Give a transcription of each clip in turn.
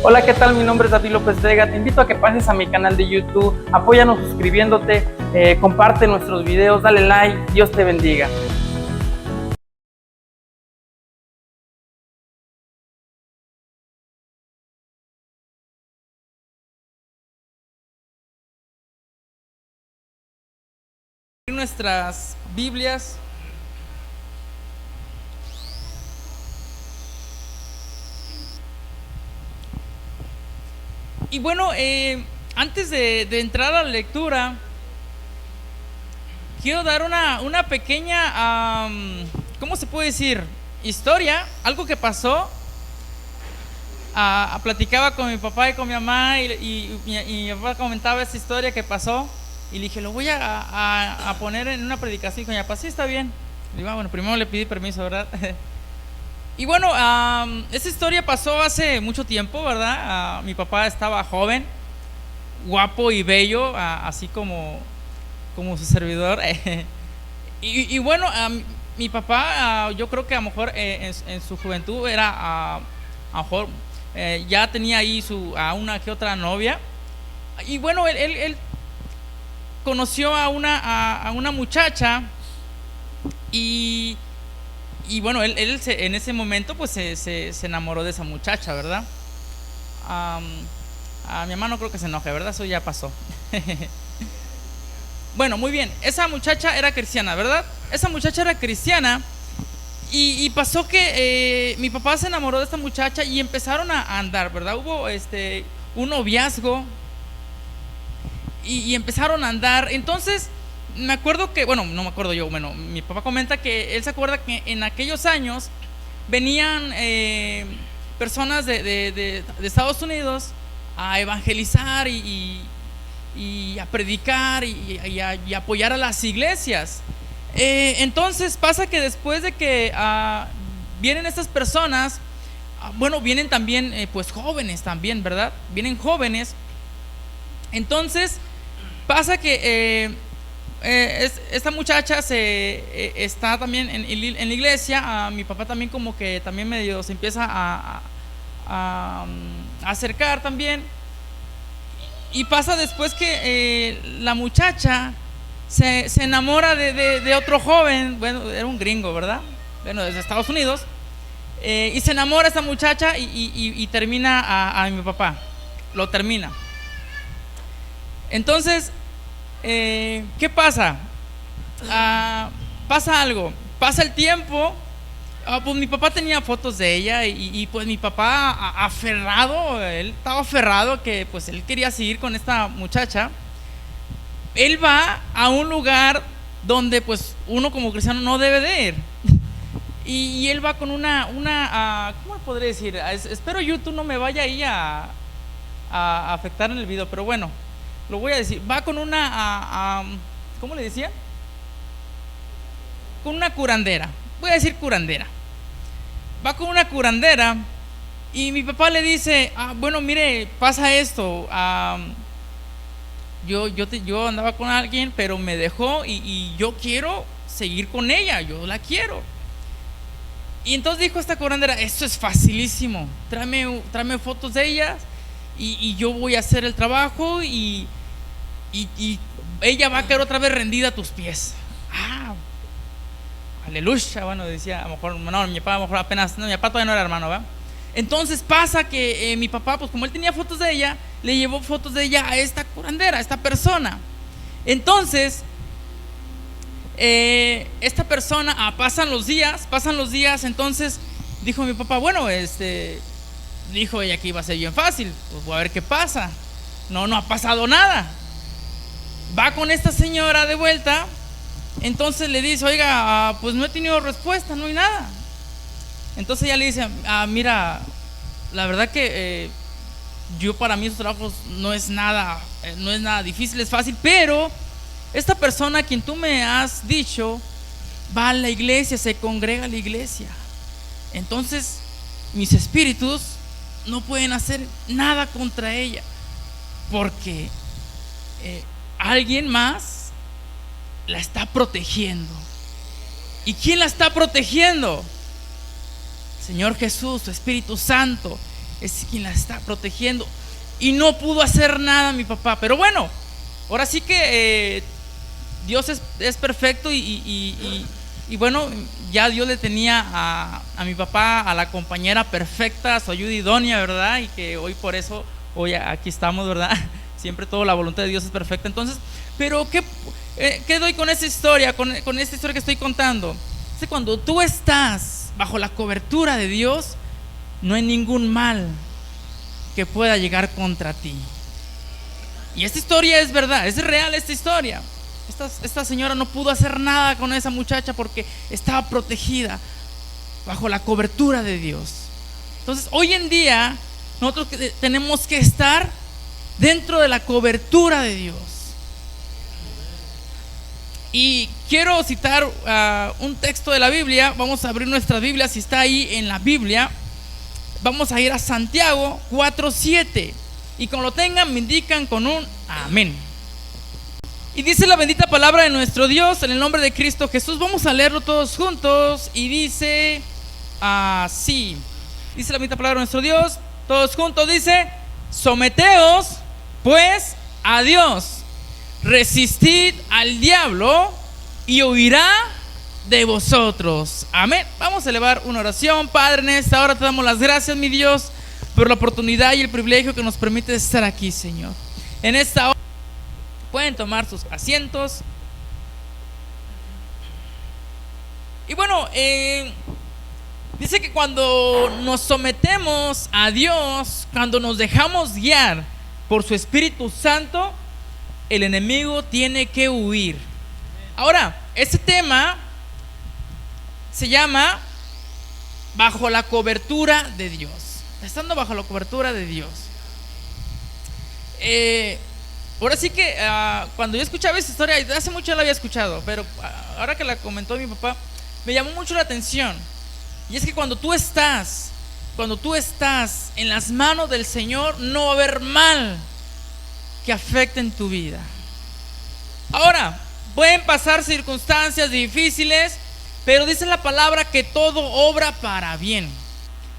Hola, ¿qué tal? Mi nombre es David López Vega. Te invito a que pases a mi canal de YouTube. Apóyanos suscribiéndote, comparte nuestros videos, dale like. Dios te bendiga. Nuestras Biblias. Y bueno, antes de entrar a la lectura, quiero dar una pequeña, ¿cómo se puede decir? Historia, algo que pasó. Platicaba con mi papá y con mi mamá y mi papá comentaba esa historia que pasó. Y le dije, lo voy a poner en una predicación. Y con mi papá, sí, está bien. Le digo, bueno, primero le pedí permiso, ¿verdad? Y bueno, esa historia pasó hace mucho tiempo, ¿verdad? Mi papá estaba joven, guapo y bello, así como su servidor. Y bueno, mi papá, yo creo que a lo mejor en su juventud era, a lo mejor ya tenía ahí a una que otra novia. Y bueno, él conoció a una muchacha y bueno, él en ese momento pues se enamoró de esa muchacha, ¿verdad? A mi mamá no creo que se enoje, ¿verdad? Eso ya pasó. Bueno, muy bien, esa muchacha era cristiana, ¿verdad? Esa muchacha era cristiana y pasó que mi papá se enamoró de esta muchacha y empezaron a andar, ¿verdad? Hubo un noviazgo y empezaron a andar. Entonces me acuerdo que, bueno, no me acuerdo yo, bueno, mi papá comenta que él se acuerda que en aquellos años venían personas de Estados Unidos a evangelizar y a predicar y apoyar a las iglesias. Entonces pasa que después de que vienen estas personas, bueno, vienen también pues jóvenes también, ¿verdad? Vienen jóvenes. Entonces pasa que esta muchacha está también en la iglesia. Mi papá también como que también medio se empieza a acercar también. Y pasa después que la muchacha se enamora de otro joven. Bueno, era un gringo, ¿verdad? Bueno, desde Estados Unidos. Y se enamora esta muchacha y termina a mi papá. Lo termina. Entonces, ¿qué pasa? Pasa algo. Pasa el tiempo. Pues mi papá tenía fotos de ella y pues mi papá aferrado, él estaba aferrado que pues él quería seguir con esta muchacha. Él va a un lugar donde pues uno como cristiano no debe de ir. Y él va con una ¿cómo le podré decir? Espero YouTube no me vaya ahí a afectar en el video, pero bueno, lo voy a decir. Va con ¿cómo le decía? Con una curandera. Voy a decir curandera. Va con una curandera y mi papá le dice, bueno, mire, pasa esto. Yo andaba con alguien, pero me dejó y yo quiero seguir con ella, yo la quiero. Y entonces dijo esta curandera, esto es facilísimo, tráeme fotos de ella y yo voy a hacer el trabajo y ella va a quedar otra vez rendida a tus pies. Aleluya. Bueno, decía, a lo mejor, no, mi papá a lo mejor apenas, no, mi papá todavía no era hermano, ¿verdad? Entonces pasa que mi papá, pues como él tenía fotos de ella, le llevó fotos de ella a esta curandera, a esta persona. Entonces, esta persona, pasan los días, entonces dijo mi papá, bueno, dijo ella que iba a ser bien fácil, pues voy a ver qué pasa. No ha pasado nada. Va con esta señora de vuelta. Entonces le dice, oiga, pues no he tenido respuesta, no hay nada. Entonces ella le dice, mira, la verdad que yo para mí esos trabajos no es nada difícil, es fácil, pero esta persona a quien tú me has dicho va a la iglesia, se congrega a la iglesia. Entonces mis espíritus no pueden hacer nada contra ella, porque alguien más la está protegiendo. ¿Y quién la está protegiendo? Señor Jesús, tu Espíritu Santo. es quien la está protegiendo. Y no pudo hacer nada mi papá. Pero bueno, ahora sí que Dios es perfecto y bueno, ya Dios le tenía a mi papá, a la compañera perfecta, a su ayuda idónea, ¿verdad? Y que hoy por eso, hoy aquí estamos, ¿verdad? Siempre toda la voluntad de Dios es perfecta. Entonces, pero ¿qué doy con esa historia? Con esta historia que estoy contando. Es que cuando tú estás bajo la cobertura de Dios, no hay ningún mal que pueda llegar contra ti. Y esta historia es verdad, es real esta historia. Esta señora no pudo hacer nada con esa muchacha porque estaba protegida bajo la cobertura de Dios. Entonces, hoy en día nosotros tenemos que estar dentro de la cobertura de Dios. Y quiero citar un texto de la Biblia. Vamos a abrir nuestra Biblia, si está ahí en la Biblia. Vamos a ir a Santiago 4:7. Y cuando lo tengan, me indican con un amén. Y dice la bendita palabra de nuestro Dios en el nombre de Cristo Jesús. Vamos a leerlo todos juntos. Y dice así. Dice la bendita palabra de nuestro Dios. Todos juntos dice: someteos pues a Dios. Resistid al diablo y huirá de vosotros. Amén. Vamos a elevar una oración. Padre, en esta hora te damos las gracias, mi Dios, por la oportunidad y el privilegio que nos permite estar aquí, Señor. En esta hora pueden tomar sus asientos. Y bueno, dice que cuando nos sometemos a Dios, cuando nos dejamos guiar por su Espíritu Santo, el enemigo tiene que huir. Ahora, este tema se llama bajo la cobertura de Dios. Estando bajo la cobertura de Dios. Ahora sí que cuando yo escuchaba esta historia, hace mucho la había escuchado, pero ahora que la comentó mi papá, me llamó mucho la atención. Y es que cuando tú estás en las manos del Señor, no va a haber mal que afecten tu vida. Ahora, pueden pasar circunstancias difíciles, pero dice la palabra que todo obra para bien.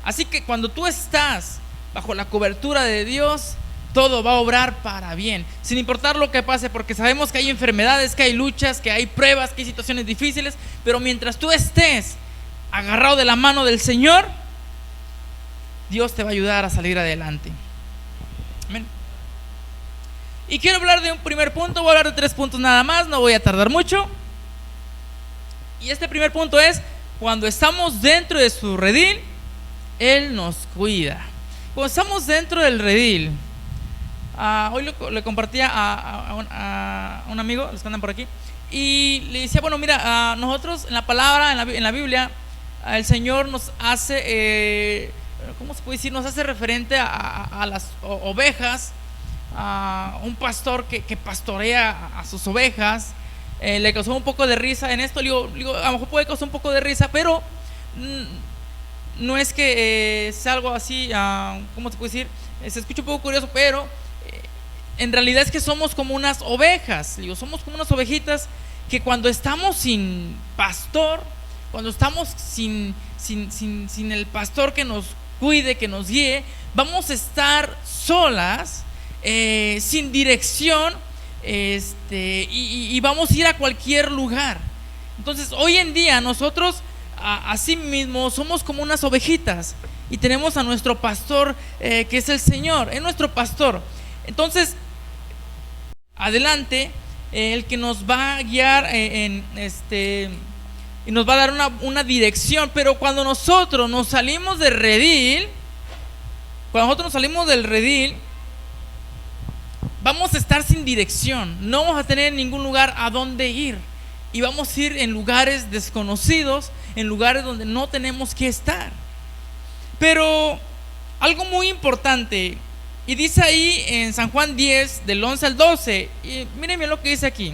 Así que cuando tú estás bajo la cobertura de Dios, todo va a obrar para bien, sin importar lo que pase, porque sabemos que hay enfermedades, que hay luchas, que hay pruebas, que hay situaciones difíciles, pero mientras tú estés agarrado de la mano del Señor, Dios te va a ayudar a salir adelante. Amén. Y quiero hablar de un primer punto. Voy a hablar de 3 puntos nada más, no voy a tardar mucho. Y este primer punto es: cuando estamos dentro de su redil, Él nos cuida. Cuando estamos dentro del redil, hoy le compartía a un amigo, los que andan por aquí, y le decía, bueno, mira, nosotros en la palabra, en la Biblia, el Señor nos hace, ¿cómo se puede decir? Nos hace referente a las ovejas, a un pastor que pastorea a sus ovejas. Le causó un poco de risa en esto. Le digo, a lo mejor puede causar un poco de risa, pero no es que sea algo así, ¿cómo se puede decir? Se escucha un poco curioso, pero en realidad es que somos como unas ovejas. Digo, somos como unas ovejitas que cuando estamos sin pastor, cuando estamos sin el pastor que nos cuide, que nos guíe, vamos a estar solas, sin dirección, y vamos a ir a cualquier lugar. Entonces, hoy en día nosotros así mismo somos como unas ovejitas y tenemos a nuestro pastor, que es el Señor, es nuestro pastor. Entonces, adelante, el que nos va a guiar y nos va a dar una dirección. Pero cuando nosotros nos salimos del redil, vamos a estar sin dirección, no vamos a tener ningún lugar a donde ir, y vamos a ir en lugares desconocidos, en lugares donde no tenemos que estar. Pero algo muy importante, y dice ahí en San Juan 10, del 11 al 12, y mírenme lo que dice aquí.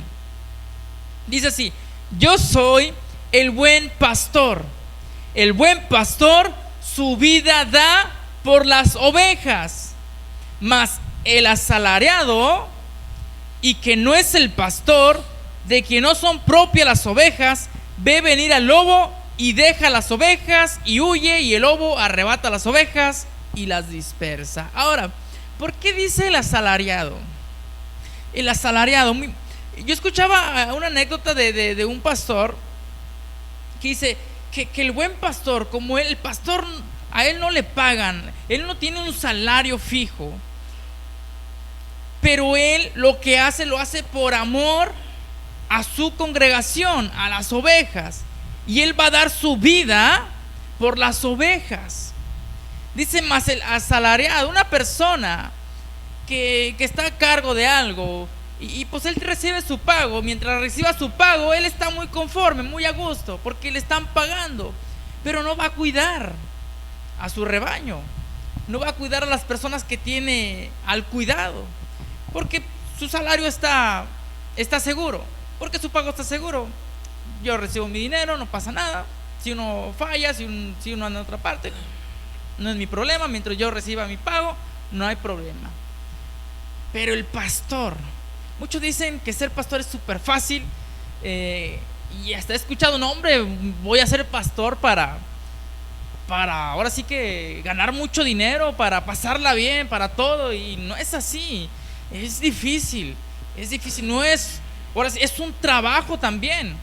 Dice así: yo soy el buen pastor. El buen pastor su vida da por las ovejas, mas el asalariado, y que no es el pastor, de quien no son propias las ovejas, ve venir al lobo y deja las ovejas y huye, y el lobo arrebata las ovejas y las dispersa. Ahora, ¿por qué dice el asalariado? El asalariado. Yo escuchaba una anécdota de un pastor que dice que el buen pastor, como el pastor, a él no le pagan, él no tiene un salario fijo, pero él lo que hace, lo hace por amor a su congregación, a las ovejas, y él va a dar su vida por las ovejas. Dice más el asalariado, una persona que está a cargo de algo, y pues él recibe su pago. Mientras reciba su pago, él está muy conforme, muy a gusto, porque le están pagando, pero no va a cuidar a su rebaño, no va a cuidar a las personas que tiene al cuidado, porque su salario está seguro, porque su pago está seguro. Yo recibo mi dinero, no pasa nada. Si uno falla, si uno anda en otra parte, no es mi problema. Mientras yo reciba mi pago, no hay problema. Pero el pastor, muchos dicen que ser pastor es súper fácil, y hasta he escuchado, no hombre, voy a ser pastor para ahora sí que ganar mucho dinero, para pasarla bien, para todo. Y no es así. Es difícil, no es, ahora sí, es un trabajo también,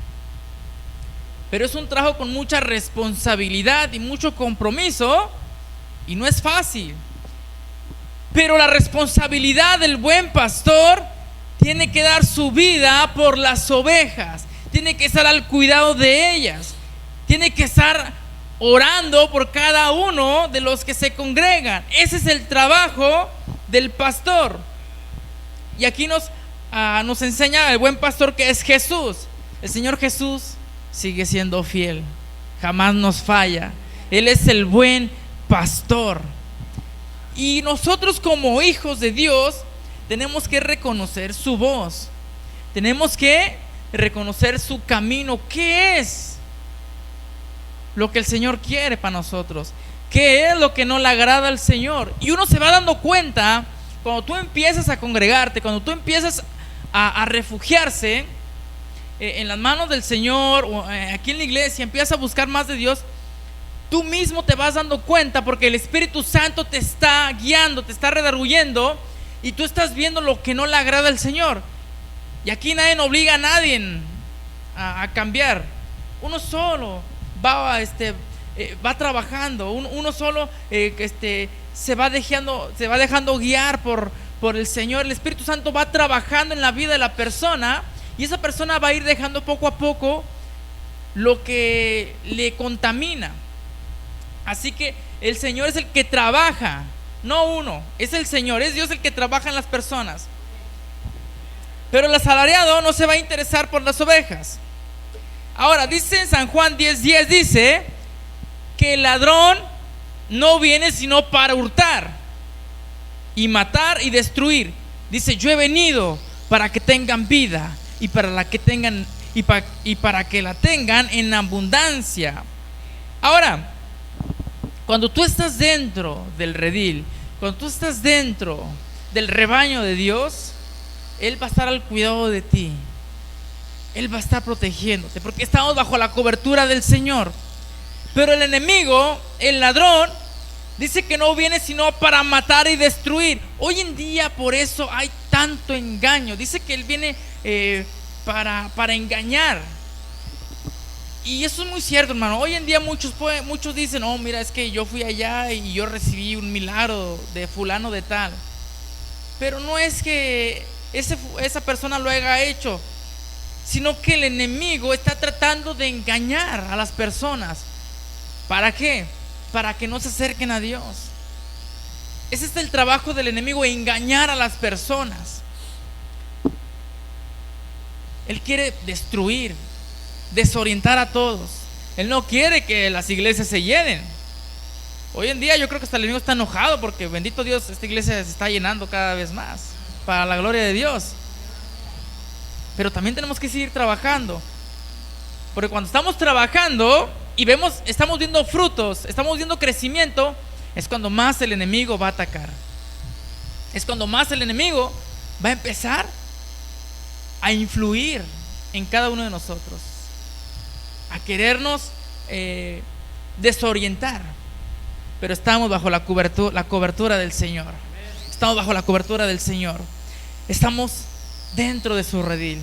pero es un trabajo con mucha responsabilidad y mucho compromiso, y no es fácil. Pero la responsabilidad del buen pastor tiene que dar su vida por las ovejas, tiene que estar al cuidado de ellas, tiene que estar orando por cada uno de los que se congregan. Ese es el trabajo del pastor. Y aquí nos enseña el buen pastor, que es Jesús. El Señor Jesús sigue siendo fiel, jamás nos falla. Él es el buen pastor. Y nosotros, como hijos de Dios, tenemos que reconocer su voz, tenemos que reconocer su camino. ¿Qué es lo que el Señor quiere para nosotros? ¿Qué es lo que no le agrada al Señor? Y uno se va dando cuenta cuando tú empiezas a congregarte, cuando tú empiezas a refugiarse en las manos del Señor, o aquí en la iglesia, empiezas a buscar más de Dios. Tú mismo te vas dando cuenta, porque el Espíritu Santo te está guiando, te está redarguyendo, y tú estás viendo lo que no le agrada al Señor. Y aquí nadie obliga a nadie a cambiar. Uno solo va trabajando, uno solo se va dejando guiar por el Señor. El Espíritu Santo va trabajando en la vida de la persona, y esa persona va a ir dejando poco a poco lo que le contamina. Así que el Señor es el que trabaja, no uno, es el Señor, es Dios el que trabaja en las personas. Pero el asalariado no se va a interesar por las ovejas. Ahora, dice en San Juan 10:10, dice que el ladrón no viene sino para hurtar y matar y destruir. Dice: yo he venido para que tengan vida, y para que la tengan en abundancia. Ahora, cuando tú estás dentro del redil, cuando tú estás dentro del rebaño de Dios, Él va a estar al cuidado de ti, Él va a estar protegiéndote, porque estamos bajo la cobertura del Señor. Pero el enemigo, el ladrón, dice que no viene sino para matar y destruir. Hoy en día por eso hay tanto engaño. Dice que Él viene para engañar. Y eso es muy cierto, hermano. Hoy en día muchos dicen: oh, mira, es que yo fui allá y yo recibí un milagro de fulano de tal. Pero no es que esa persona lo haya hecho, sino que el enemigo está tratando de engañar a las personas. ¿Para qué? Para que no se acerquen a Dios. Ese es el trabajo del enemigo, engañar a las personas. Él quiere destruir, desorientar a todos. Él no quiere que las iglesias se llenen. Hoy en día yo creo que hasta el enemigo está enojado, porque bendito Dios, esta iglesia se está llenando cada vez más, para la gloria de Dios. Pero también tenemos que seguir trabajando, porque cuando estamos trabajando y estamos viendo frutos, estamos viendo crecimiento, es cuando más el enemigo va a atacar. Es cuando más el enemigo va a empezar a influir en cada uno de nosotros, a querernos desorientar. pero estamos bajo la cobertura del Señor. Estamos bajo la cobertura del Señor. Estamos dentro de su redil.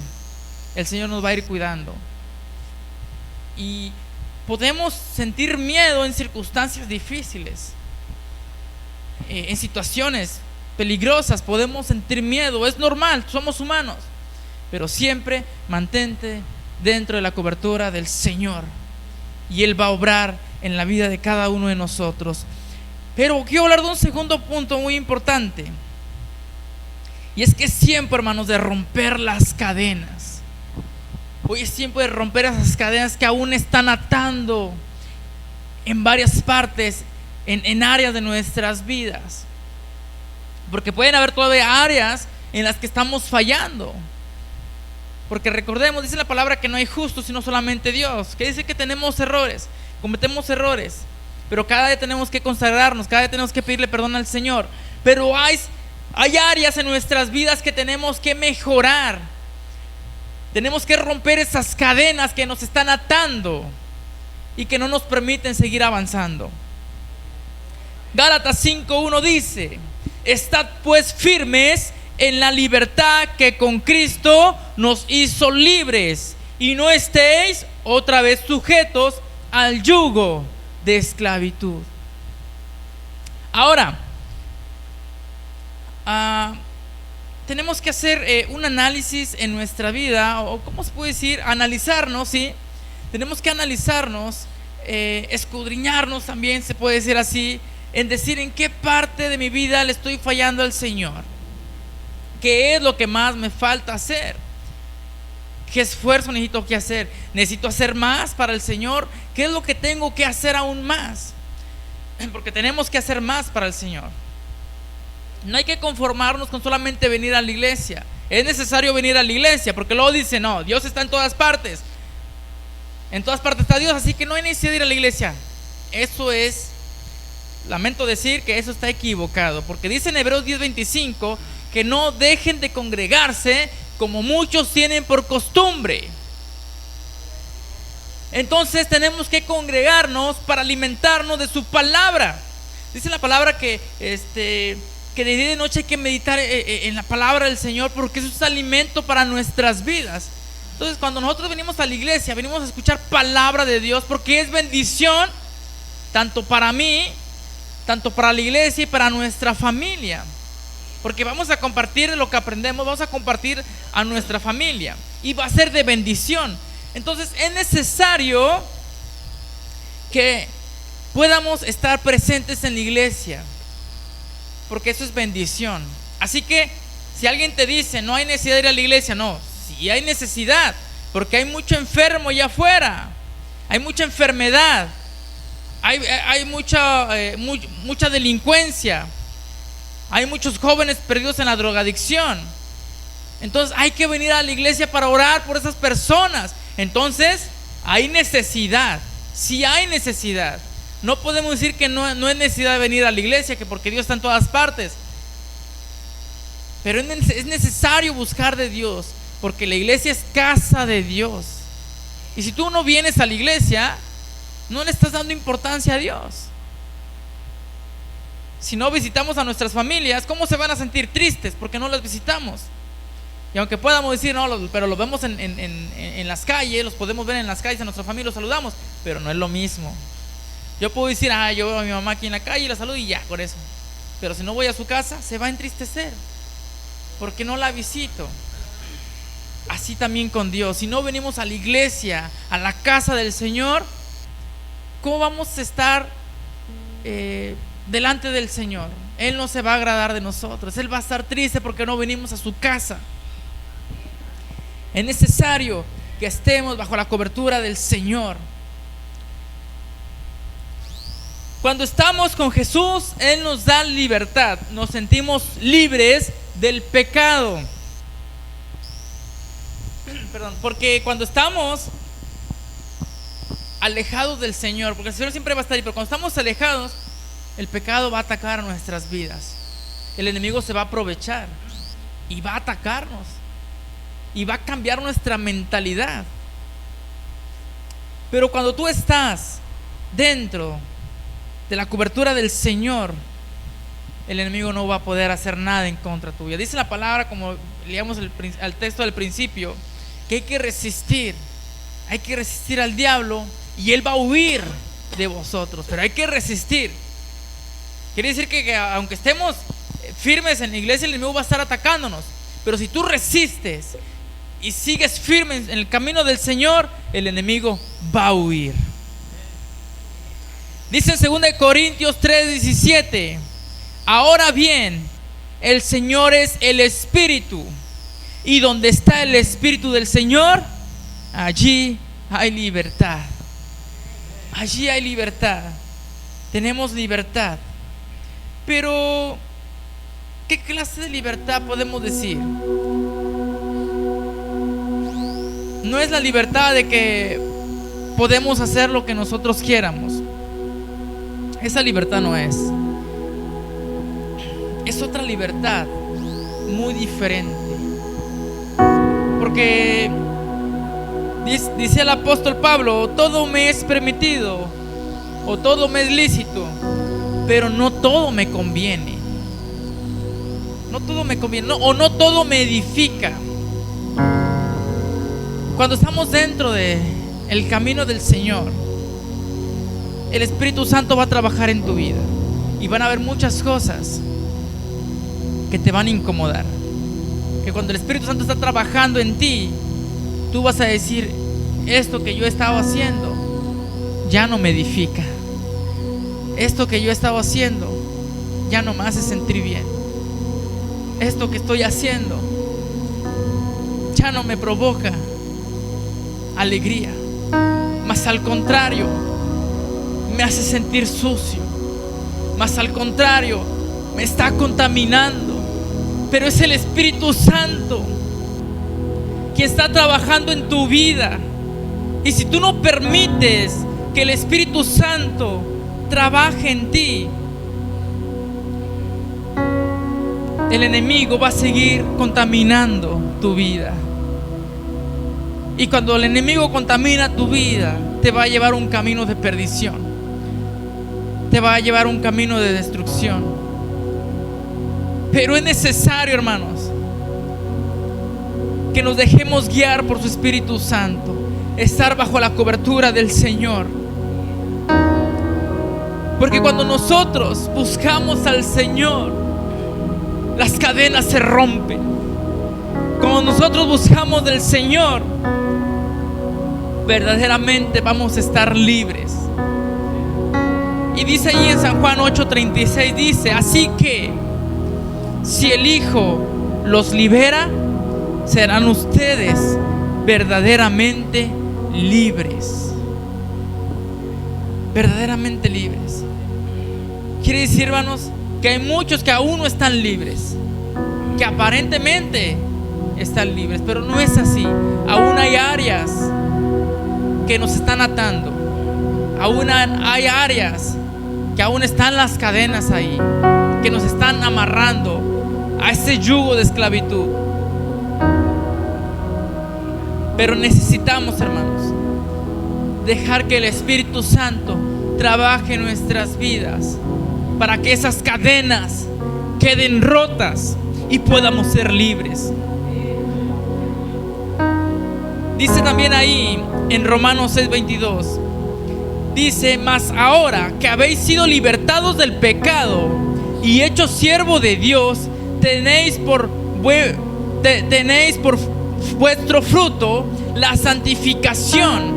El Señor nos va a ir cuidando. Y podemos sentir miedo en circunstancias difíciles, en situaciones peligrosas. Podemos sentir miedo, es normal, somos humanos. Pero siempre mantente dentro de la cobertura del Señor, y Él va a obrar en la vida de cada uno de nosotros. Pero quiero hablar de un segundo punto muy importante, y es que es tiempo, hermanos, de romper las cadenas. Hoy es tiempo de romper esas cadenas que aún están atando en varias partes, en áreas de nuestras vidas. Porque pueden haber todavía áreas en las que estamos fallando. Porque recordemos, dice la palabra que no hay justo sino solamente Dios, que dice que tenemos errores, cometemos errores, pero cada día tenemos que consagrarnos, cada día tenemos que pedirle perdón al Señor. Pero hay áreas en nuestras vidas que tenemos que mejorar. Tenemos que romper esas cadenas que nos están atando y que no nos permiten seguir avanzando. Gálatas 5:1 dice: estad pues firmes en la libertad que con Cristo nos hizo libres, y no estéis otra vez sujetos al yugo de esclavitud. Ahora, tenemos que hacer un análisis en nuestra vida, o ¿cómo se puede decir? Analizarnos, ¿sí? Tenemos que analizarnos, escudriñarnos también, se puede decir así, en decir en qué parte de mi vida le estoy fallando al Señor. ¿Qué es lo que más me falta hacer? ¿Qué esfuerzo necesito que hacer? ¿Necesito hacer más para el Señor? ¿Qué es lo que tengo que hacer aún más? Porque tenemos que hacer más para el Señor. No hay que conformarnos con solamente venir a la iglesia. Es necesario venir a la iglesia, porque luego dice, no, Dios está en todas partes. En todas partes está Dios, así que no hay necesidad de ir a la iglesia. Eso es, lamento decir que eso está equivocado, porque dice en Hebreos 10:25 que no dejen de congregarse como muchos tienen por costumbre. Entonces tenemos que congregarnos para alimentarnos de su palabra. Dice la palabra que de día y de noche hay que meditar en la palabra del Señor, porque eso es alimento para nuestras vidas. Entonces, cuando nosotros venimos a la iglesia, venimos a escuchar palabra de Dios, porque es bendición tanto para mí, tanto para la iglesia y para nuestra familia. Porque vamos a compartir lo que aprendemos, vamos a compartir a nuestra familia, y va a ser de bendición. Entonces es necesario que podamos estar presentes en la iglesia, porque eso es bendición. Así que si alguien te dice no hay necesidad de ir a la iglesia, no, sí hay necesidad, porque hay mucho enfermo allá afuera, hay mucha enfermedad, hay mucha delincuencia, hay muchos jóvenes perdidos en la drogadicción. Entonces hay que venir a la iglesia para orar por esas personas. Entonces hay necesidad, sí hay necesidad. No podemos decir que no es necesidad de venir a la iglesia, que porque Dios está en todas partes. Pero es necesario buscar de Dios, porque la iglesia es casa de Dios. Y si tú no vienes a la iglesia, no le estás dando importancia a Dios. Si no visitamos a nuestras familias, ¿cómo se van a sentir tristes? Porque no las visitamos. Y aunque podamos decir, no, pero los vemos en las calles, los podemos ver en las calles, a nuestra familia los saludamos, pero no es lo mismo. Yo puedo decir, yo veo a mi mamá aquí en la calle y la saludo y ya, por eso. Pero si no voy a su casa, se va a entristecer, porque no la visito. Así también con Dios. Si no venimos a la iglesia, a la casa del Señor, ¿cómo vamos a estar delante del Señor? Él no se va a agradar de nosotros. Él va a estar triste porque no venimos a su casa. Es necesario que estemos bajo la cobertura del Señor. Cuando estamos con Jesús, Él nos da libertad. Nos sentimos libres del pecado. Perdón, porque cuando estamos alejados del Señor, porque el Señor siempre va a estar ahí, pero cuando estamos alejados, el pecado va a atacar nuestras vidas. El enemigo se va a aprovechar y va a atacarnos y va a cambiar nuestra mentalidad. Pero cuando tú estás dentro de la cobertura del Señor, el enemigo no va a poder hacer nada en contra tuya. Dice la palabra, como leíamos el texto del principio, que hay que resistir al diablo y él va a huir de vosotros, pero hay que resistir. Quiere decir que aunque estemos firmes en la iglesia, el enemigo va a estar atacándonos, pero si tú resistes y sigues firme en el camino del Señor, el enemigo va a huir. Dice en 2 Corintios 3:17: ahora bien, el Señor es el Espíritu, y donde está el Espíritu del Señor, allí hay libertad. Allí hay libertad. Tenemos libertad. Pero ¿qué clase de libertad podemos decir? No es la libertad de que podemos hacer lo que nosotros quieramos. Esa libertad no es. Es otra libertad muy diferente. Porque dice el apóstol Pablo: todo me es permitido, o todo me es lícito, pero no todo me conviene. No todo me conviene, o no todo me edifica. Cuando estamos dentro de el camino del Señor, el Espíritu Santo va a trabajar en tu vida y van a haber muchas cosas que te van a incomodar. Que cuando el Espíritu Santo está trabajando en ti, tú vas a decir: esto que yo estaba haciendo ya no me edifica. Esto que yo estaba haciendo ya no me hace sentir bien. Esto que estoy haciendo ya no me provoca alegría, más al contrario, me hace sentir sucio, más al contrario, me está contaminando. Pero es el Espíritu Santo quien está trabajando en tu vida. Y si tú no permites que el Espíritu Santo trabaje en ti, el enemigo va a seguir contaminando tu vida. Y cuando el enemigo contamina tu vida, te va a llevar un camino de perdición, te va a llevar un camino de destrucción. Pero es necesario, hermanos, que nos dejemos guiar por su Espíritu Santo, estar bajo la cobertura del Señor. Porque cuando nosotros buscamos al Señor, las cadenas se rompen. Cuando nosotros buscamos del Señor, verdaderamente vamos a estar libres. Y dice ahí en San Juan 8:36, dice: así que si el Hijo los libera, serán ustedes verdaderamente libres. Verdaderamente libres. Quiere decir, hermanos, que hay muchos que aún no están libres, que aparentemente están libres, pero no es así. Aún hay áreas que nos están atando. Aún hay áreas que aún están las cadenas ahí, que nos están amarrando a ese yugo de esclavitud. Pero necesitamos, hermanos, dejar que el Espíritu Santo trabaje en nuestras vidas para que esas cadenas queden rotas y podamos ser libres. Dice también ahí en Romanos 6:22, dice: mas ahora que habéis sido libertados del pecado y hechos siervo de Dios, tenéis por vuestro fruto la santificación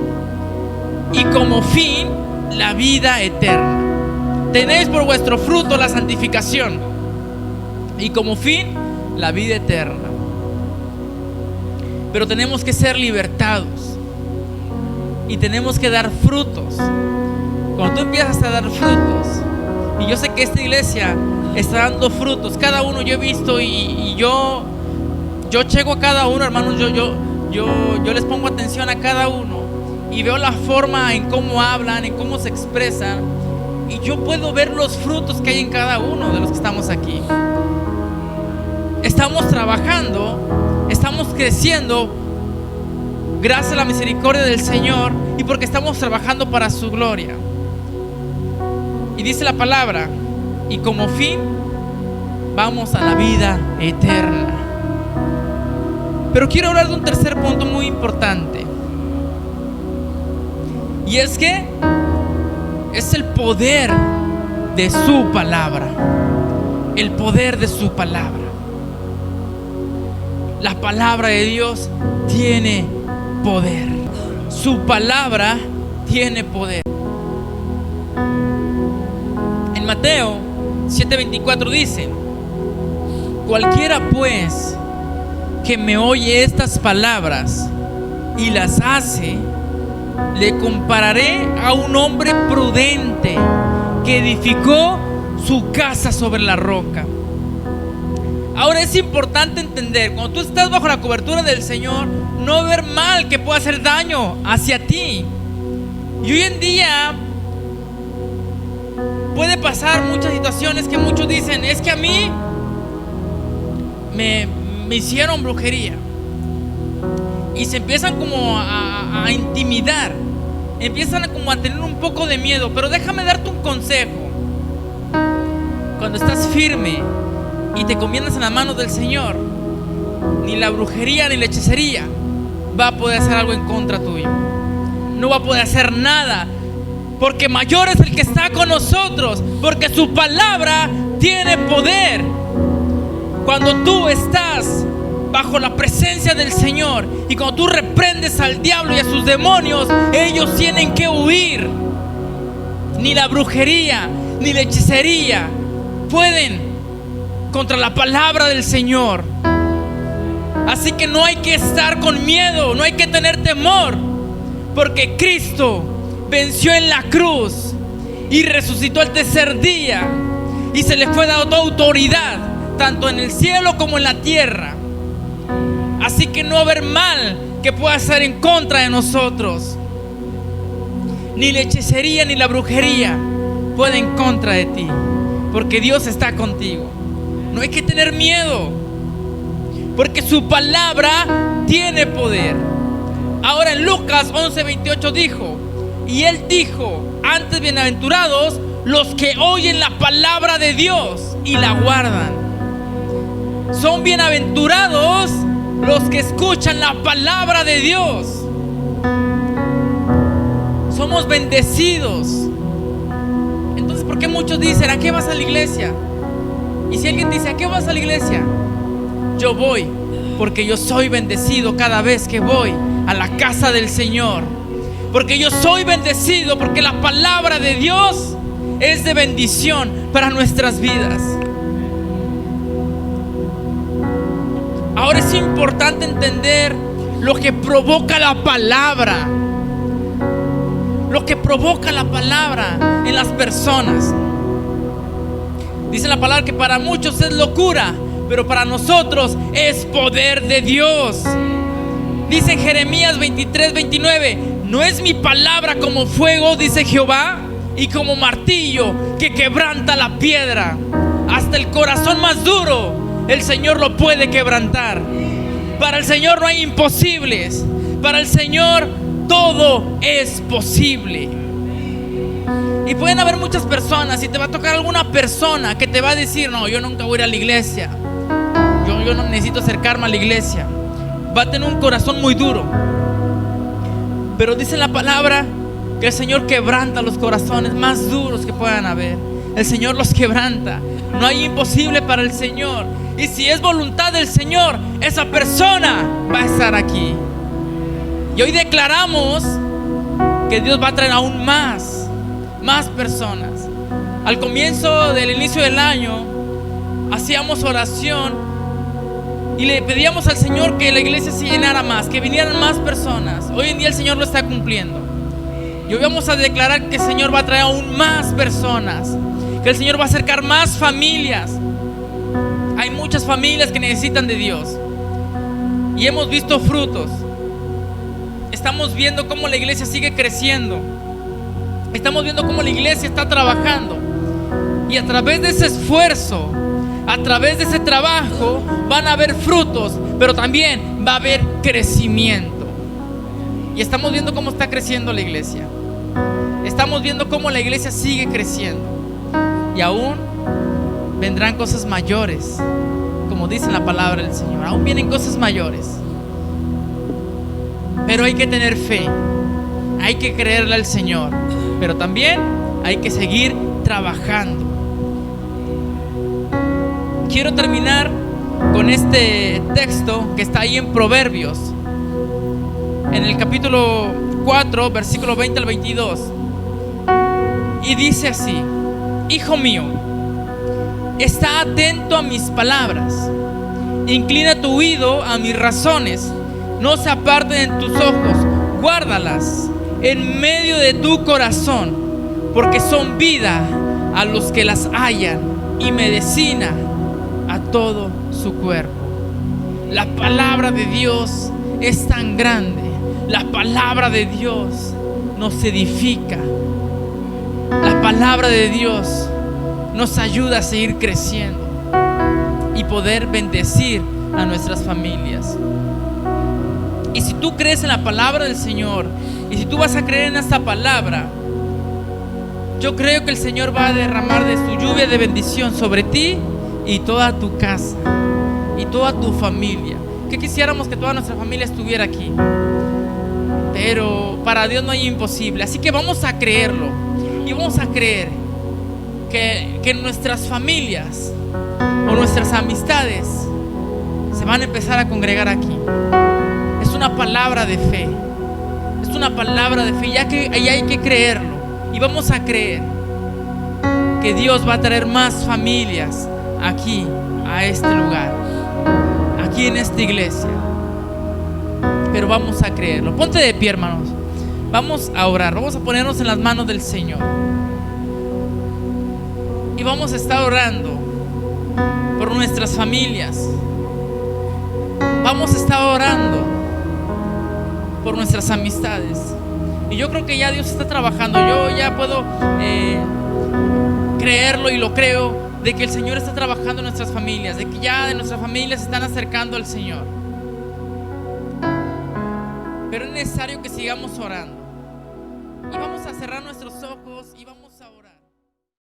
y como fin la vida eterna. Tenéis por vuestro fruto la santificación y como fin la vida eterna. Pero tenemos que ser libertados y tenemos que dar frutos. Cuando tú empiezas a dar frutos, y yo sé que esta iglesia está dando frutos, cada uno yo he visto y yo checo a cada uno, hermanos, yo les pongo atención a cada uno y veo la forma en cómo hablan, en cómo se expresan, y yo puedo ver los frutos que hay en cada uno de los que estamos aquí. Estamos trabajando, estamos creciendo gracias a la misericordia del Señor y porque estamos trabajando para su gloria. Y dice la palabra, y como fin vamos a la vida eterna. Pero quiero hablar de un tercer punto muy importante, y es que es el poder de su palabra. El poder de su palabra. La palabra de Dios tiene poder. Su palabra tiene poder. En Mateo 7:24 dice: cualquiera pues que me oye estas palabras y las hace, le compararé a un hombre prudente que edificó su casa sobre la roca. Ahora es importante entender, cuando tú estás bajo la cobertura del Señor, no ver mal que pueda hacer daño hacia ti. Y hoy en día puede pasar muchas situaciones que muchos dicen: es que a mí me hicieron brujería. Y se empiezan como a intimidar, empiezan como a tener un poco de miedo. Pero déjame darte un consejo. Cuando estás firme y te comienzas en las manos del Señor, ni la brujería ni la hechicería va a poder hacer algo en contra tuyo. No va a poder hacer nada, porque mayor es el que está con nosotros, porque su palabra tiene poder. Cuando tú estás bajo la presencia del Señor y cuando tú reprendes al diablo y a sus demonios, ellos tienen que huir. Ni la brujería ni la hechicería pueden contra la palabra del Señor. Así que no hay que estar con miedo, no hay que tener temor, porque Cristo venció en la cruz y resucitó al tercer día, y se le fue dado toda autoridad, tanto en el cielo como en la tierra. Así que no va a haber mal que pueda ser en contra de nosotros. Ni la hechicería ni la brujería puede en contra de ti, porque Dios está contigo. No hay que tener miedo, porque su palabra tiene poder. Ahora en Lucas 11:28 dijo: y él dijo: antes bienaventurados los que oyen la palabra de Dios y la guardan. Son bienaventurados los que escuchan la palabra de Dios. Somos bendecidos. Entonces, ¿por qué muchos dicen: ¿a qué vas a la iglesia? Y si alguien dice: ¿a qué vas a la iglesia? Yo voy porque yo soy bendecido cada vez que voy a la casa del Señor. Porque yo soy bendecido, porque la palabra de Dios es de bendición para nuestras vidas. Ahora es importante entender lo que provoca la palabra. Lo que provoca la palabra en las personas. Dice la palabra que para muchos es locura, pero para nosotros es poder de Dios. Dice en Jeremías 23:29: ¿no es mi palabra como fuego, dice Jehová, y como martillo que quebranta la piedra? Hasta el corazón más duro el Señor lo puede quebrantar. Para el Señor no hay imposibles. Para el Señor todo es posible. Y pueden haber muchas personas, y te va a tocar alguna persona que te va a decir: no, yo nunca voy a ir a la iglesia, yo no necesito acercarme a la iglesia. Va a tener un corazón muy duro. Pero dice la palabra que el Señor quebranta los corazones más duros que puedan haber. El Señor los quebranta. No hay imposible para el Señor. Y si es voluntad del Señor, esa persona va a estar aquí. Y hoy declaramos que Dios va a traer aún más personas. Al comienzo del inicio del año hacíamos oración y le pedíamos al Señor que la iglesia se llenara más, que vinieran más personas. Hoy en día el Señor lo está cumpliendo. Y hoy vamos a declarar que el Señor va a traer aún más personas, que el Señor va a acercar más familias. Hay muchas familias que necesitan de Dios y hemos visto frutos. Estamos viendo cómo la iglesia sigue creciendo. Estamos viendo cómo la iglesia está trabajando. Y a través de ese esfuerzo, a través de ese trabajo, van a haber frutos, pero también va a haber crecimiento. Y estamos viendo cómo está creciendo la iglesia. Estamos viendo cómo la iglesia sigue creciendo. y aún vendrán cosas mayores, como dice la palabra del Señor. Aún vienen cosas mayores, pero hay que tener fe, hay que creerle al Señor, pero también hay que seguir trabajando. Quiero terminar con este texto que está ahí en Proverbios, en el capítulo 4, versículo 20 al 22, y dice así: Hijo mío, está atento a mis palabras, inclina tu oído a mis razones, no se aparten de tus ojos, guárdalas en medio de tu corazón, porque son vida a los que las hallan y medicina a todo su cuerpo. La palabra de Dios es tan grande. La palabra de Dios nos edifica. La palabra de Dios nos ayuda a seguir creciendo y poder bendecir a nuestras familias. Y si tú crees en la palabra del Señor, y si tú vas a creer en esta palabra, yo creo que el Señor va a derramar de su lluvia de bendición sobre ti y toda tu casa y toda tu familia. Que quisiéramos que toda nuestra familia estuviera aquí, pero para Dios no hay imposible. Así que vamos a creerlo y vamos a creer que nuestras familias o nuestras amistades se van a empezar a congregar aquí. Es una palabra de fe, es una palabra de fe, ya que hay que creerlo. Y vamos a creer que Dios va a traer más familias aquí, a este lugar, aquí en esta iglesia. Pero vamos a creerlo. Ponte de pie, hermanos. Vamos a orar, vamos a ponernos en las manos del Señor. Y vamos a estar orando por nuestras familias. Vamos a estar orando por nuestras amistades. Y yo creo que ya Dios está trabajando. Yo ya puedo creerlo, y lo creo, de que el Señor está trabajando en nuestras familias, de que ya de nuestras familias se están acercando al Señor. Pero es necesario que sigamos orando. Y vamos a cerrar nuestros